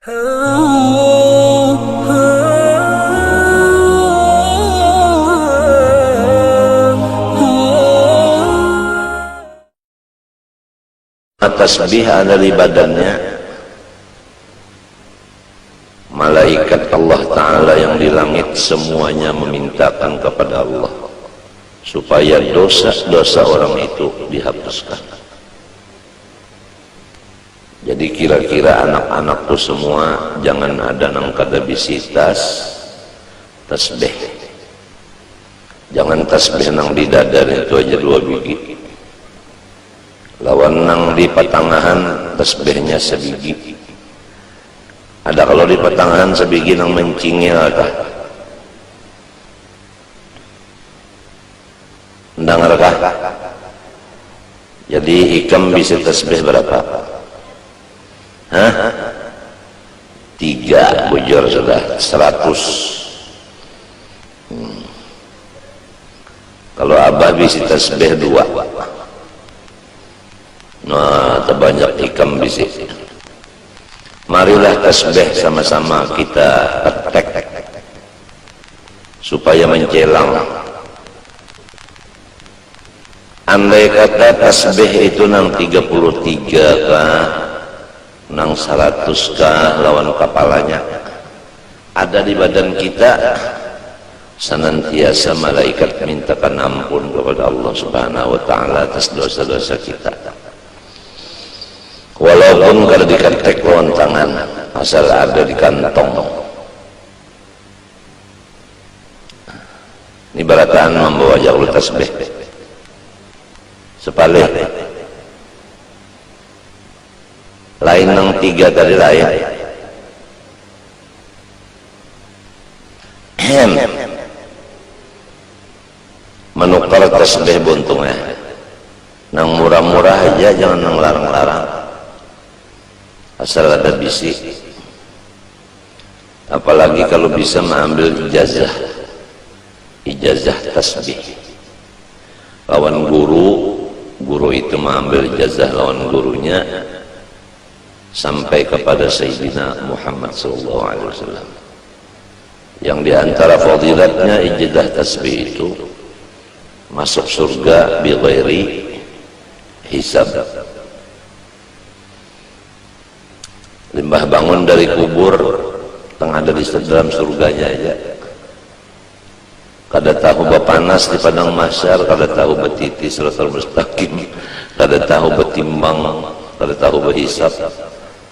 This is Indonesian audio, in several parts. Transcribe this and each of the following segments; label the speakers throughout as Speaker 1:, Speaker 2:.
Speaker 1: Tasbih ada di badannya. Malaikat Allah Ta'ala yang di langit semuanya memintakan kepada Allah supaya dosa-dosa orang itu dihapuskan. Jadi kira-kira anak-anak tuh semua jangan ada nang kada bisi tasbih. Jangan tasbih nang di dadar itu aja 2 biji. Lawan nang di patangahan tasbihnya sebiji. Ada kalau di patangahan sebiji nang mencingil kah? Mendengar kah? Jadi ikam bisa tasbih berapa? Hah? 3 bujur sudah 100. Kalau abah bisa tasbih 2. Nah, terbanyak ikam bisi. Marilah tasbih sama-sama kita praktek supaya mencelang. Andai kata tasbih itu nang 33 kah, nang 100 kah lawan kepalanya ada di badan kita, senantiasa malaikat mintakan ampun kepada Allah Subhanahu wa Ta'ala atas dosa-dosa kita. Walaupun kada diketek lawan tangan, asal ada di kantong. Ini barataan membawa jauh tasbih. Sepalik. Lain nang 3 tadi lain. Menukar tasbih buntungnya. Nang murah-murah aja, jangan nang larang-larang. Asal ada bisi. Apalagi kalau bisa mengambil ijazah tasbih lawan guru itu mengambil ijazah lawan gurunya sampai kepada Sayyidina Muhammad SAW, yang diantara fadilatnya ijazah tasbih itu masuk surga bi ghairi hisab. Limbah bangun dari kubur tengah dari dalam surganya aja. Kada tahu bepanas di padang mahsyar, kada tahu betiti siratal mustaqim, kada tahu betimbang, kada tahu berhisab.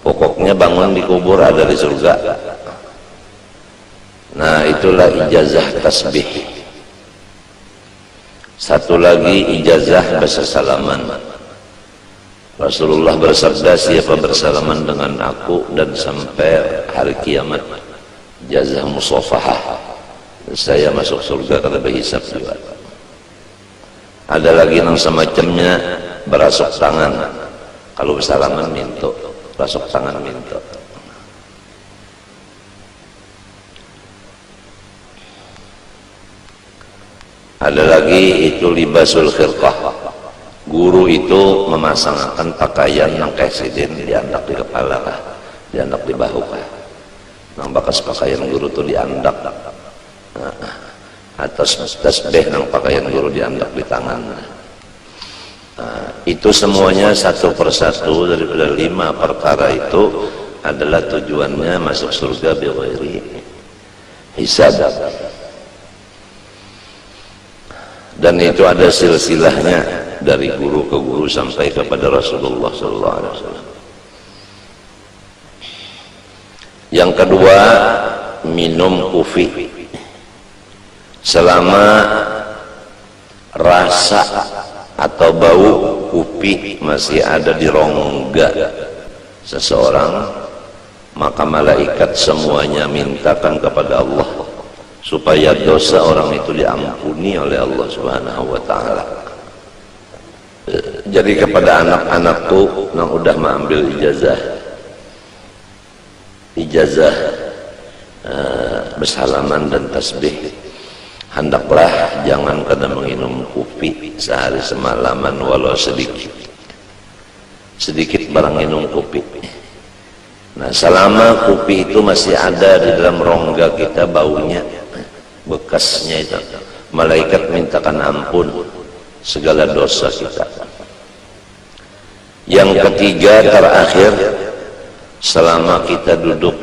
Speaker 1: Pokoknya bangun di kubur ada di surga. Nah, itulah ijazah tasbih. Satu lagi ijazah bersalaman. Rasulullah bersabda, siapa bersalaman dengan aku dan sampai hari kiamat, jazah musafahah, saya masuk surga kada berhisab juga. Ada lagi yang semacamnya berasuk tangan. Kalau bersalaman minto, berasuk tangan minto. Ada lagi itu libasul khirqah. Guru itu memasangkan pakaian nang presiden diandak di kepala kah, diandak di bahu kah. Nang bakas pakaian guru itu diandak. Atas tasbih nang pakaian guru diandak di tangan. Itu semuanya satu persatu daripada 5 perkara itu adalah tujuannya masuk surga bi ghairi hisab. Dan itu ada silsilahnya dari guru ke guru sampai kepada Rasulullah SAW. Yang kedua, minum kufi selama rasa atau bau kupi masih ada di rongga seseorang, maka malaikat semuanya mintakan kepada Allah supaya dosa orang itu diampuni oleh Allah Subhanahu wa Ta'ala. Jadi kepada anak-anakku yang udah mengambil ijazah bersalaman dan tasbih, hendaklah jangan kada menginum kopi sehari semalaman walau sedikit barang minum kopi. Nah, selama kopi itu masih ada di dalam rongga kita, baunya, bekasnya itu, malaikat mintakan ampun segala dosa kita. Yang ketiga terakhir, selama kita duduk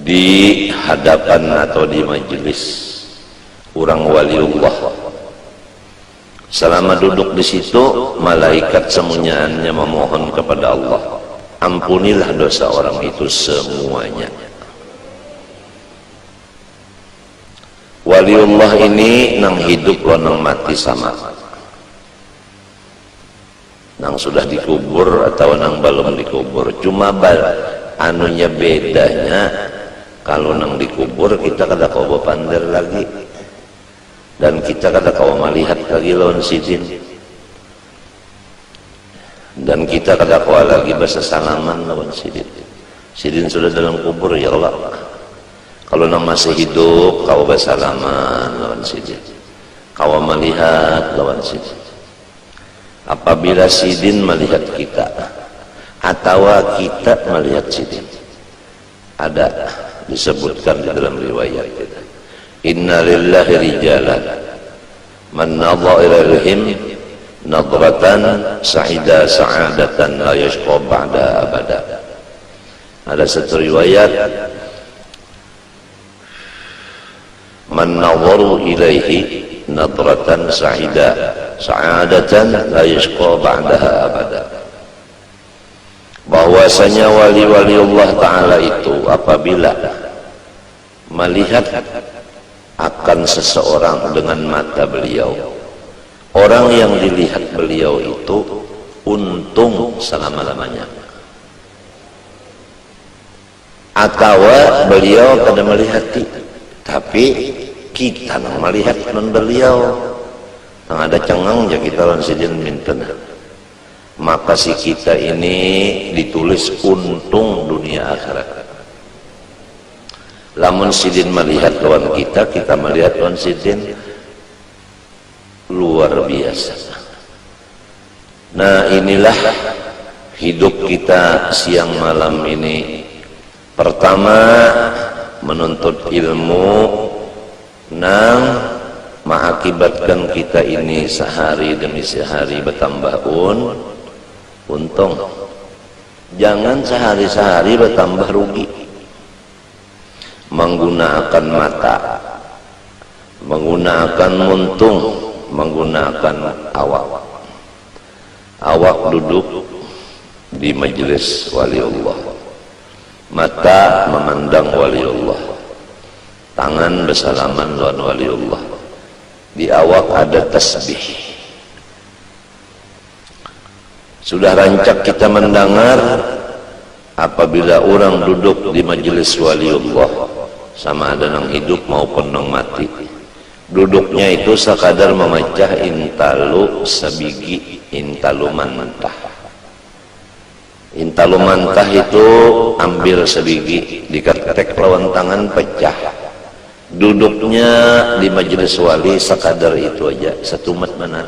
Speaker 1: di hadapan atau di majelis orang waliullah, selama duduk di situ, malaikat semuanya memohon kepada Allah, ampunilah dosa orang itu semuanya. Waliullah ini nang hidup lo nang mati sama, nang sudah dikubur atau nang belum dikubur. Cuma anunya bedanya, kalau nang dikubur kita kada kau pander lagi, dan kita kada kau melihat lagi lawan sidin, dan kita kada kau lagi bahasa salaman lawan sidin. Sidin sudah dalam kubur, ya Allah. Kalau nang masih hidup kau bahasa salaman lawan sidin, kau melihat lawan sidin. Apabila sidin melihat kita atau kita melihat sidin, ada disebutkan di dalam riwayat kita, inna lillahi rijalan man nadhara ilaihim nadratan sa'ida sa'adatan la yashqa ba'da abada. Ada satu riwayat, man nadharu ilaihi nadratan sa'ida sa'adatan la yashqa ba'daha abada. Bahwasanya wali-wali Allah Ta'ala itu apabila melihat akan seseorang dengan mata beliau, orang yang dilihat beliau itu untung selama-lamanya. Atau beliau kada melihati, tapi kita nang melihat non beliau, nang ada cengang ya kita lan sidin minten, maka si kita ini ditulis untung dunia akhirat. Lamun sidin melihat lawan kita, kita melihat lawan sidin, luar biasa. Nah, inilah hidup kita siang malam ini. Pertama, menuntut ilmu nang mengakibatkan kita ini sehari demi sehari bertambah untung. Jangan sehari-sehari bertambah rugi. Menggunakan mata, menggunakan muntung, menggunakan awak. Awak duduk di majelis waliullah, mata memandang waliullah, tangan bersalaman lawan waliullah, di awak ada tasbih. Sudah rancak kita mendengar apabila orang duduk di majelis waliullah, sama ada nang hidup maupun nang mati, duduknya itu sekadar memecah intalu sabigi, intalu mantah. Intalu mantah itu ambil sebigi, diketek lawan tangan pecah. Duduknya di majelis wali sekadar itu aja, satu mat mana.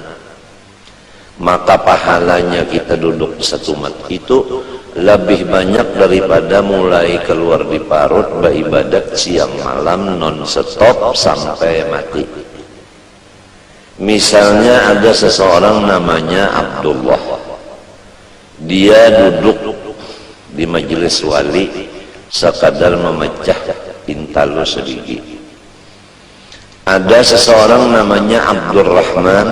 Speaker 1: Maka pahalanya kita duduk satu mat itu lebih banyak daripada mulai keluar di parut beribadat siang malam non stop sampai mati. Misalnya ada seseorang namanya Abdullah, dia duduk di majelis wali sekadar memecah intalu sebiji. Ada seseorang namanya Abdurrahman,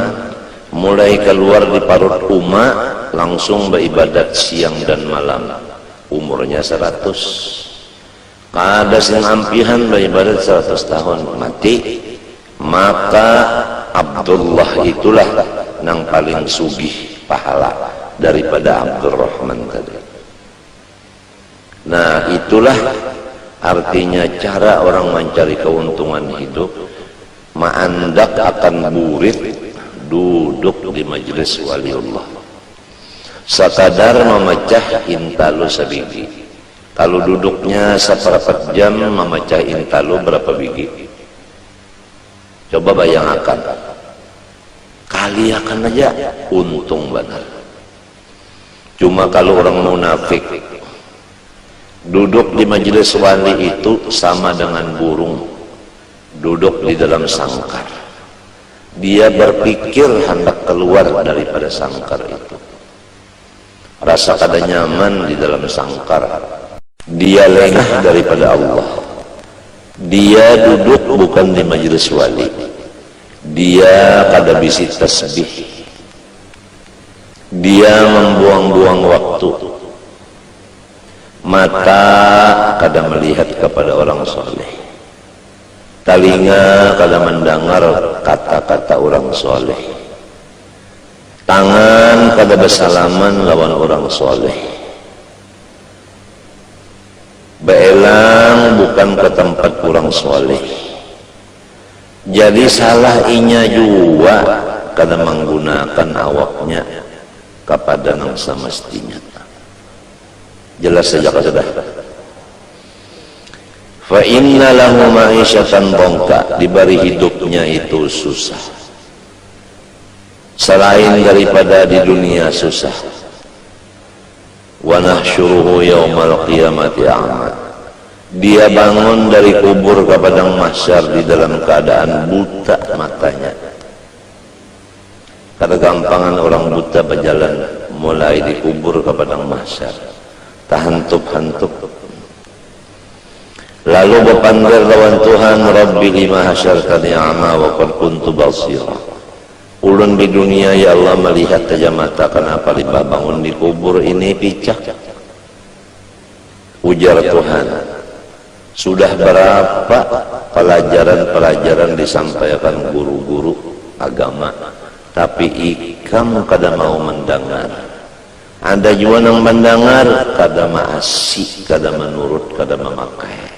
Speaker 1: mulai keluar di parut umat langsung beribadat siang dan malam, umurnya 100. Kada sing ampihan beribadat 100 tahun mati. Maka Abdullah itulah nang paling sugih pahala daripada Abdurrahman tadi. Nah, itulah artinya cara orang mencari keuntungan hidup. Ma'andak akan burit duduk di majelis waliullah, sekadar memecah intalu sabigi. Kalau duduknya seperempat jam memecah intalu berapa biji? Coba bayangkan, kali akan aja untung benar. Cuma kalau orang munafik Duduk di majelis wali itu sama dengan burung duduk di dalam sangkar. Dia berpikir hendak keluar daripada sangkar itu. Rasa kada nyaman di dalam sangkar. Dia lengah daripada Allah. Dia duduk bukan di majelis wali. Dia kada bisi tasbih. Dia membuang-buang waktu. Mata kada melihat kepada orang soleh. Telinga kada mendengar kata-kata orang soleh. Tangan kada bersalaman lawan orang soleh. Beelang bukan ke tempat orang soleh. Jadi salah inya juga kada menggunakan awaknya kepada yang semestinya. Jelas saja sudah. Fa inna lahu ma'isyatan dongka, diberi hidupnya itu susah. Selain daripada di dunia susah. Wa nahsyuruhu yaumal qiyamati a'ma. Dia bangun dari kubur ke padang mahsyar di dalam keadaan buta matanya. Kada gampangan orang buta berjalan mulai di kubur ke padang mahsyar. Tahantup-hantup. Lalu berpanggil lawan Tuhan, Rabbi lima hasyartani a'ma wa qad kuntu basira. Ulun di dunia ya Allah melihat saja mata, kenapa liba bangun di kubur ini picak? Ujar Tuhan, sudah berapa pelajaran-pelajaran disampaikan guru-guru agama, tapi ikam kada mau mendengar. Ada juga yang mendengar kada maasih, kada menurut, kada memakai.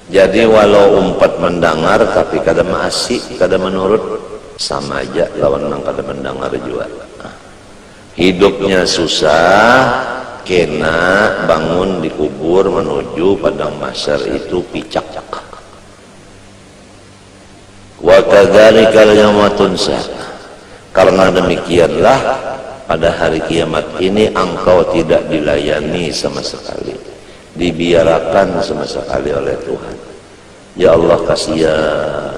Speaker 1: Jadi walau umpat mendengar tapi kada maasih, kada menurut, sama aja lawan nang kada mendengar juga. Hidupnya susah, kena bangun di kubur menuju padang mahsyar itu picak. Wa kadzalika yauma tunsa. Karena demikianlah pada hari kiamat ini engkau tidak dilayani sama sekali, dibiarkan sama sekali oleh Tuhan. Ya Allah kasihan.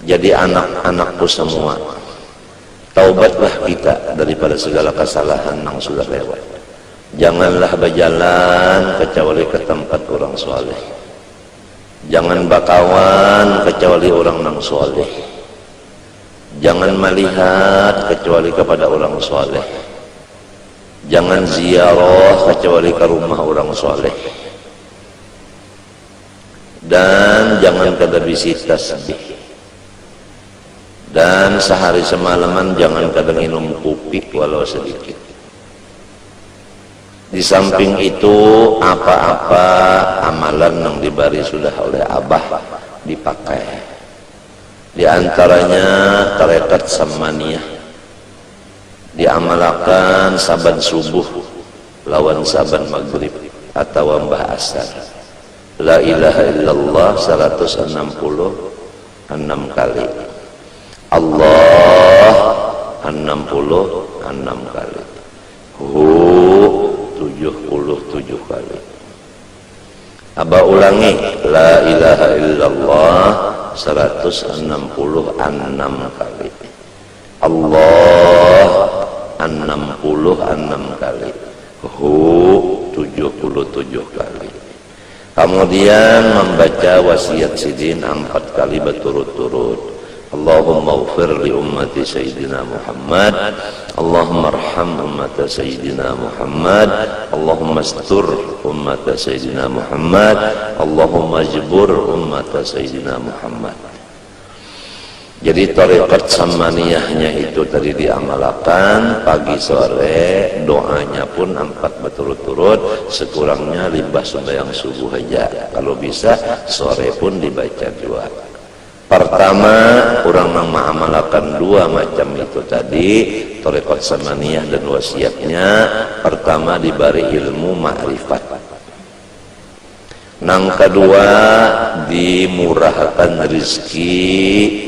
Speaker 1: Jadi anak-anakku semua, taubatlah kita daripada segala kesalahan yang sudah lewat. Janganlah berjalan kecuali ke tempat orang soleh. Jangan bakawan kecuali orang yang soleh. Jangan melihat kecuali kepada orang soleh. Jangan ziarah kecuali ke rumah orang soleh. Dan jangan kada bisi tasbih. Dan sehari semalaman jangan kada minum kopi walau sedikit. Di samping itu apa-apa amalan yang diberi sudah oleh Abah dipakai. Di antaranya tarekat samaniyah diamalkan saban subuh lawan saban maghrib atau mbah asar. La ilaha illallah 166 kali. Allah 66 kali. Hu 77 kali. Aba ulangi, la ilaha illallah 166 kali. Allah 66 kali. Hu 77 kali. Kemudian membaca wasiat sidin 4 kali berturut-turut. Allahumma ighfir li ummati Sayyidina Muhammad, Allahumma arham ummata Sayyidina Muhammad, Allahumma astur ummata Sayyidina Muhammad, Allahumma jbur ummata Sayyidina Muhammad. Jadi tarekat samaniyahnya itu tadi diamalkan pagi sore, doanya pun 4 berturut-turut, sekurangnya limbah sembahyang subuh aja. Kalau bisa sore pun dibaca juga. Pertama, orang yang mengamalkan 2 macam itu tadi, tarekat samaniyah dan wasiatnya. Pertama diberi ilmu ma'rifat. Yang kedua dimurahkan rezeki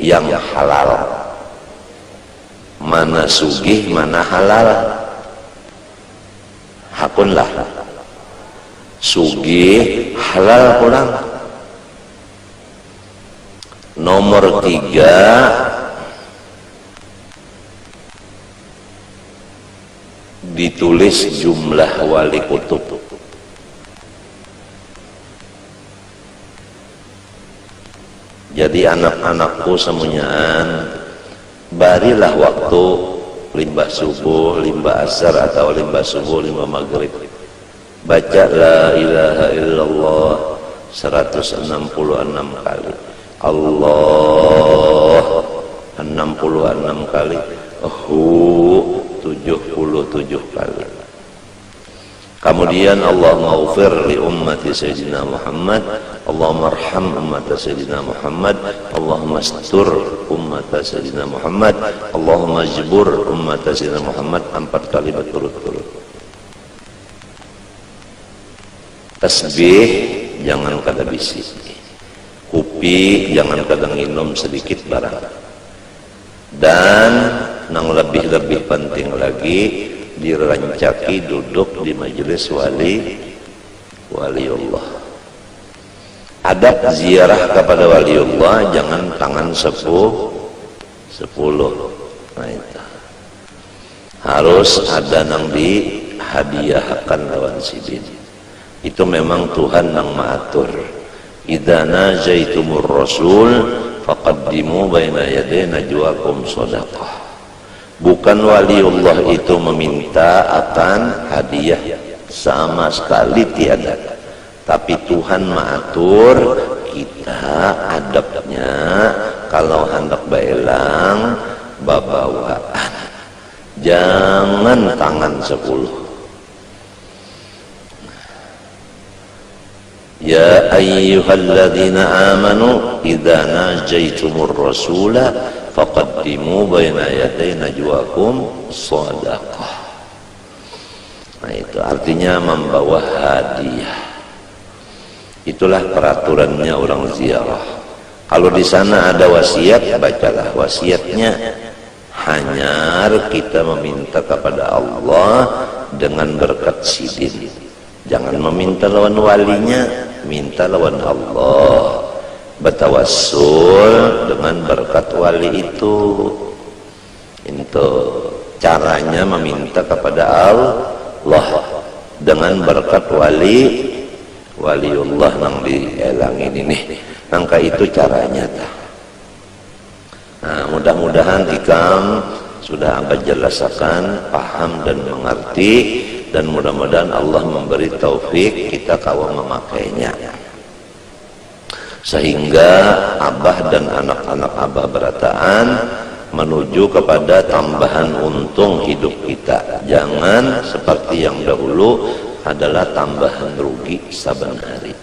Speaker 1: yang halal. Mana sugih, mana halal. Hakunlah. sugih halal pulang. Nomor 3, ditulis jumlah wali kutub. Jadi anak-anakku semuanyaan, barilah waktu limbah subuh, limbah asar atau limbah subuh, limbah maghrib, baca la ilaha illallah 166 kali, Allah 66 kali, 77 kali. Kemudian Allahumma ghfir li ummati sayyidina Muhammad, Allahumma arham ummata sayyidina Muhammad, Allahumma astur ummata sayyidina Muhammad, Allahumma jibur ummata sayyidina Muhammad 4 kali berturut-turut. Tasbih jangan kada bisi, kupi jangan kada minum sedikit barang. Dan nang lebih penting lagi, dirancaki duduk di majelis waliullah. Adab ziarah kepada waliullah jangan tangan 10. Nah itu harus ada nang dihadiahkan lawan sidin. Itu memang Tuhan nang maatur. Idza najaitumur rasul faqaddimu baina yaday najwakum shadaqah. Bukan waliullah itu meminta akan hadiah, sama sekali tiada. Tapi Tuhan mengatur kita adabnya kalau hendak baelang babawaan. Jangan tangan 10. Ya ayyuhalladzina amanu idza najaitumur rasula faqaddimu baina yaday najwakum shadaqah. Nah itu artinya membawa hadiah. Itulah peraturannya orang ziarah. Kalau di sana ada wasiat, bacalah wasiatnya. Hanyar kita meminta kepada Allah dengan berkat sidin. Jangan meminta lawan walinya, minta lawan Allah. Bertawassul dengan berkat wali itu. Itu caranya meminta kepada Allah dengan berkat waliullah nang dielangin ini. Nangka itu caranya. Nah, mudah-mudahan ikam sudah abad jelaskan, paham dan mengerti, dan mudah-mudahan Allah memberi taufik kita kawan memakainya. Sehingga abah dan anak-anak abah berataan menuju kepada tambahan untung hidup kita. Jangan seperti yang dahulu adalah tambahan rugi saban hari.